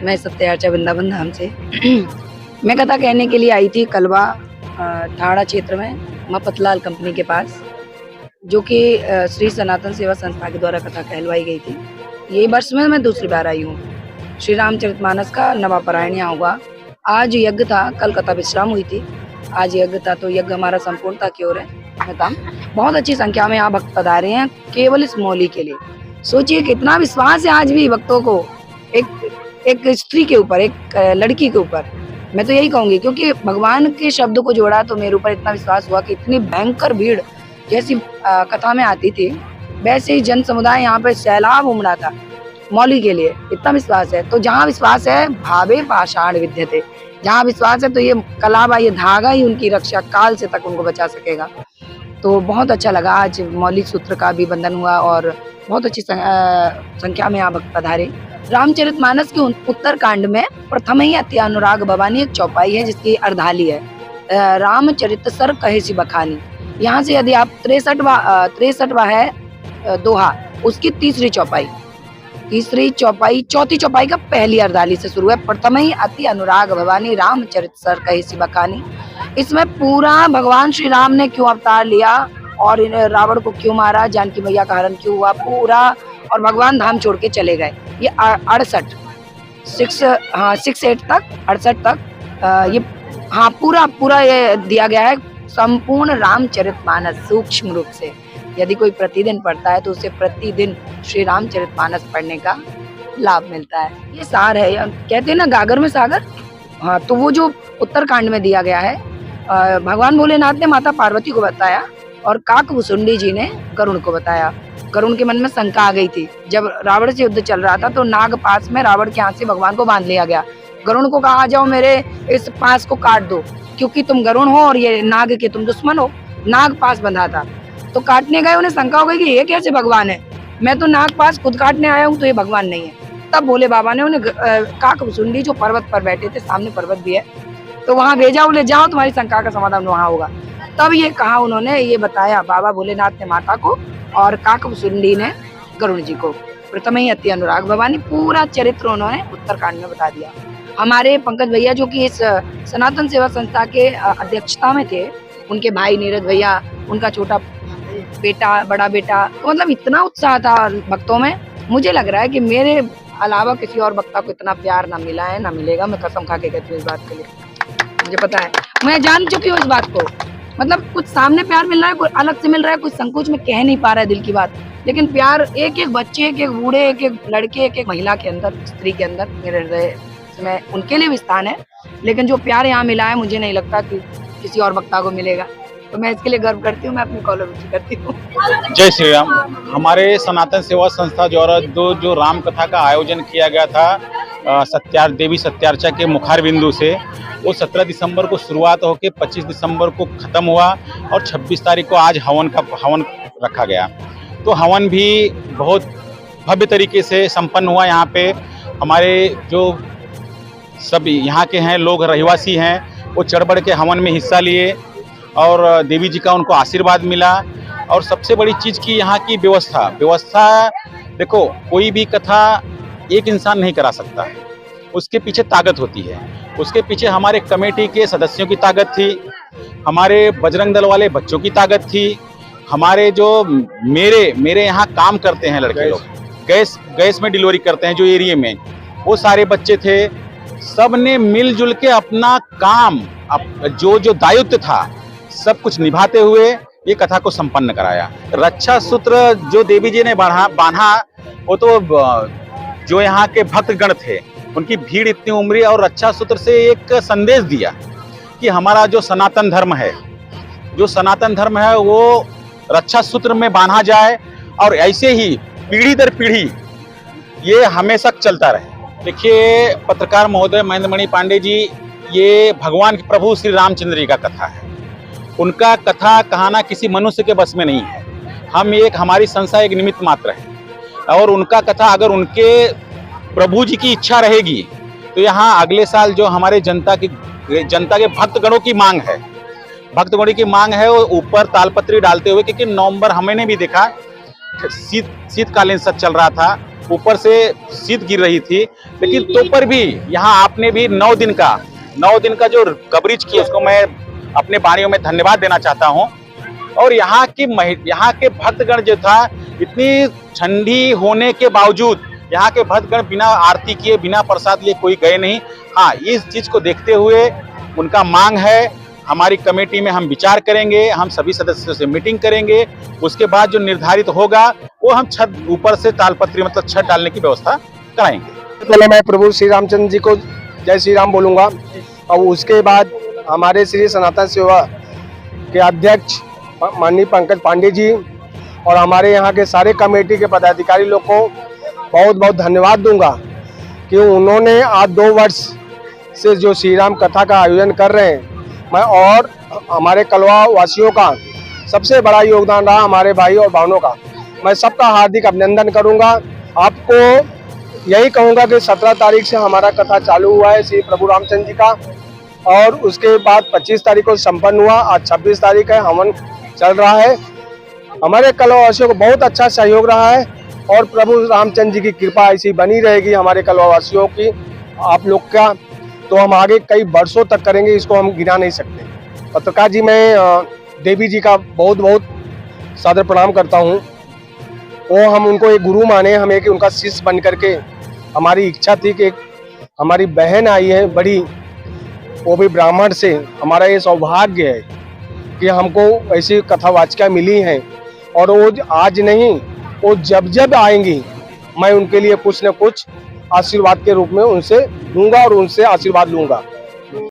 मैं सत्यार्चा वृंदावन धाम से मैं कथा कहने के लिए आई थी कलवा ठाड़ा क्षेत्र में मपतलाल कंपनी के पास, जो कि श्री सनातन सेवा संस्था के द्वारा कथा कहलवाई गई थी। यही वर्ष में मैं दूसरी बार आई हूँ। श्री रामचरितमानस का नवापारायण यहाँ हुआ। आज यज्ञ था, कल कथा विश्राम हुई थी, आज यज्ञ था, तो यज्ञ हमारा संपूर्णता की ओर है। बहुत अच्छी संख्या में यहाँ भक्त पधारे हैं केवल इस मौली के लिए। सोचिए कितना विश्वास है आज भी भक्तों को एक स्त्री के ऊपर, एक लड़की के ऊपर। मैं तो यही कहूंगी, क्योंकि भगवान के शब्द को जोड़ा तो मेरे ऊपर इतना विश्वास हुआ कि इतनी भयंकर भीड़ जैसी कथा में आती थी, वैसे ही जन समुदाय यहाँ पे सैलाब उमड़ा था मौली के लिए। इतना विश्वास है। तो जहाँ विश्वास है भावे पाषाण विद्यते, जहाँ विश्वास है तो ये कलावा, ये धागा ही उनकी रक्षा काल से तक उनको बचा सकेगा। तो बहुत अच्छा लगा। आज मौलिक सूत्र का भी बंधन हुआ और बहुत अच्छी संख्या में यहाँ भक्त पधारे। रामचरितमानस के उत्तरकांड में प्रथम ही अति अनुराग भवानी एक चौपाई है जिसकी अर्धाली है रामचरित सर कहे सी बखानी। यहाँ से यदि आप 63वां है दोहा, उसकी तीसरी चौपाई चौथी चौपाई का पहली अर्धाली से शुरू है। प्रथम ही अति अनुराग भवानी रामचरित सर कहे सी बखानी। इसमें पूरा भगवान श्री राम ने क्यों अवतार लिया और रावण को क्यों मारा, जानकी मैया का हरण क्यों हुआ, पूरा, और भगवान धाम छोड़ के चले गए। ये 68 तक ये पूरा ये दिया गया है संपूर्ण रामचरितमानस सूक्ष्म रूप से। यदि कोई प्रतिदिन पढ़ता है तो उसे प्रतिदिन श्री रामचरितमानस पढ़ने का लाभ मिलता है। ये सार है, कहते हैं ना गागर में सागर। हाँ, तो वो जो उत्तरकांड में दिया गया है, भगवान भोलेनाथ ने माता पार्वती को बताया और काकभुसुंडी जी ने गरुण को बताया। गरुण के मन में शंका आ गई थी, जब रावण से युद्ध चल रहा था तो नाग पास में रावण के हाथ से भगवान को बांध लिया गया। गरुण को कहा, आ जाओ मेरे इस पास को काट दो, क्योंकि तुम गरुण हो और ये नाग के तुम दुश्मन हो। नाग पास बंधा था तो काटने गए, उन्हें शंका हो गई कि ये कैसे भगवान है, मैं तो नाग पास खुद काटने आया हूँ, तो ये भगवान नहीं है। तब भोले बाबा ने उन्हें काकभुसुंडी जो पर्वत पर बैठे थे, सामने पर्वत भी है, तो वहां भेजा, बोले जाओ तुम्हारी शंका का समाधान वहां होगा। तब ये कहा उन्होंने, ये बताया बाबा भोलेनाथ ने माता को और काकभुसुंडी ने गरुण जी को। प्रथम ही अति अनुराग भवानी, पूरा चरित्र उन्होंने उत्तरकांड में बता दिया। हमारे पंकज भैया जो कि इस सनातन सेवा संस्था के अध्यक्षता में थे, उनके भाई नीरज भैया, उनका छोटा बेटा, बड़ा बेटा, तो मतलब इतना उत्साह था भक्तों में। मुझे लग रहा है कि मेरे अलावा किसी और वक्ता को इतना प्यार ना मिला है, ना मिलेगा। मैं कसम खा के कहती हूँ इस बात के लिए, मुझे पता है, मैं जान चुकी हूँ इस बात को। मतलब कुछ सामने प्यार मिल रहा है, कोई अलग से मिल रहा है, कुछ संकोच में कह नहीं पा रहा है दिल की बात, लेकिन प्यार एक एक बच्चे, एक एक बूढ़े, एक एक लड़के, एक एक महिला के अंदर, स्त्री के अंदर, मेरे हृदय में उनके लिए भी स्थान है। लेकिन जो प्यार यहाँ मिला है, मुझे नहीं लगता कि किसी और वक्ता को मिलेगा। तो मैं इसके लिए गर्व करती हूँ, मैं अपनी कॉलर करती हूँ। जय श्री राम। हमारे सनातन सेवा संस्था द्वारा जो राम कथा का आयोजन किया गया था देवी सत्यार्चा के मुखार बिंदु से, वो 17 दिसंबर को शुरुआत होकर 25 दिसंबर को खत्म हुआ और 26 तारीख को आज हवन रखा गया। तो हवन भी बहुत भव्य तरीके से संपन्न हुआ। यहाँ पे हमारे जो सब यहाँ के हैं लोग, रहवासी हैं, वो चढ़ बढ़ के हवन में हिस्सा लिए और देवी जी का उनको आशीर्वाद मिला। और सबसे बड़ी चीज़ की यहाँ की व्यवस्था देखो, कोई भी कथा एक इंसान नहीं करा सकता, उसके पीछे ताकत होती है। उसके पीछे हमारे कमेटी के सदस्यों की ताकत थी, हमारे बजरंग दल वाले बच्चों की ताकत थी, हमारे जो मेरे यहाँ काम करते हैं लड़के लोग, गैस में डिलीवरी करते हैं जो एरिया में, वो सारे बच्चे थे। सब ने मिलजुल के अपना काम, जो दायित्व था, सब कुछ निभाते हुए ये कथा को संपन्न कराया। रक्षा सूत्र जो देवी जी ने बांधा, वो तो जो यहाँ के भक्तगण थे, उनकी भीड़ इतनी उमड़ी और रक्षा सूत्र से एक संदेश दिया कि हमारा जो सनातन धर्म है वो रक्षा सूत्र में बांधा जाए और ऐसे ही पीढ़ी दर पीढ़ी ये हमेशा चलता रहे। देखिए पत्रकार महोदय महेंद्र मणि पांडे जी, ये भगवान के प्रभु श्री रामचंद्र जी का कथा है। उनका कथा कहाना किसी मनुष्य के बस में नहीं है। हमारी संस्था एक निमित्त मात्र है और उनका कथा अगर उनके प्रभु जी की इच्छा रहेगी तो यहाँ अगले साल जो हमारे जनता के भक्तगणों की मांग है वो ऊपर तालपत्री डालते हुए, क्योंकि नवंबर हमने भी देखा शीतकालीन सत्र चल रहा था, ऊपर से शीत गिर रही थी, लेकिन तो पर भी यहाँ आपने भी 9 दिन का जो कवरेज किया, उसको मैं अपने वाणियों में धन्यवाद देना चाहता हूँ। और यहाँ के भक्तगण जो था, इतनी ठंडी होने के बावजूद यहाँ के भक्तगण बिना आरती किए, बिना प्रसाद लिए कोई गए नहीं। हाँ, इस चीज को देखते हुए उनका मांग है, हमारी कमेटी में हम विचार करेंगे, हम सभी सदस्यों से मीटिंग करेंगे, उसके बाद जो निर्धारित होगा वो हम छत ऊपर से तालपत्री मतलब छत डालने की व्यवस्था कराएंगे। पहले मैं प्रभु श्री रामचंद्र जी को जय श्री राम बोलूंगा, और उसके बाद हमारे श्री सनातन सेवा के अध्यक्ष माननीय पंकज पांडे जी और हमारे यहाँ के सारे कमेटी के पदाधिकारी लोग को बहुत बहुत धन्यवाद दूंगा कि उन्होंने आज 2 वर्ष से जो श्री राम कथा का आयोजन कर रहे हैं, मैं और हमारे कलवा वासियों का सबसे बड़ा योगदान रहा, हमारे भाई और बहनों का। मैं सबका हार्दिक अभिनंदन करूंगा। आपको यही कहूंगा कि 17 तारीख से हमारा कथा चालू हुआ है श्री प्रभु रामचंद्र जी का, और उसके बाद 25 तारीख को संपन्न हुआ। आज 26 तारीख है, हवन चल रहा है। हमारे कलवावासियों को बहुत अच्छा सहयोग रहा है और प्रभु रामचंद्र जी की कृपा ऐसी बनी रहेगी हमारे कलवावासियों की, आप लोग का, तो हम आगे कई वर्षों तक करेंगे, इसको हम गिना नहीं सकते। पत्रकार जी, मैं देवी जी का बहुत बहुत सादर प्रणाम करता हूँ। वो हम उनको एक गुरु माने, हम एक उनका शिष्य बन करके, हमारी इच्छा थी कि एक हमारी बहन आई है बड़ी, वो भी ब्राह्मण से, हमारा ये सौभाग्य है कि हमको ऐसी कथावाचिका मिली हैं, और वो आज नहीं, वो जब जब आएंगी मैं उनके लिए कुछ न कुछ आशीर्वाद के रूप में उनसे दूंगा और उनसे आशीर्वाद लूंगा।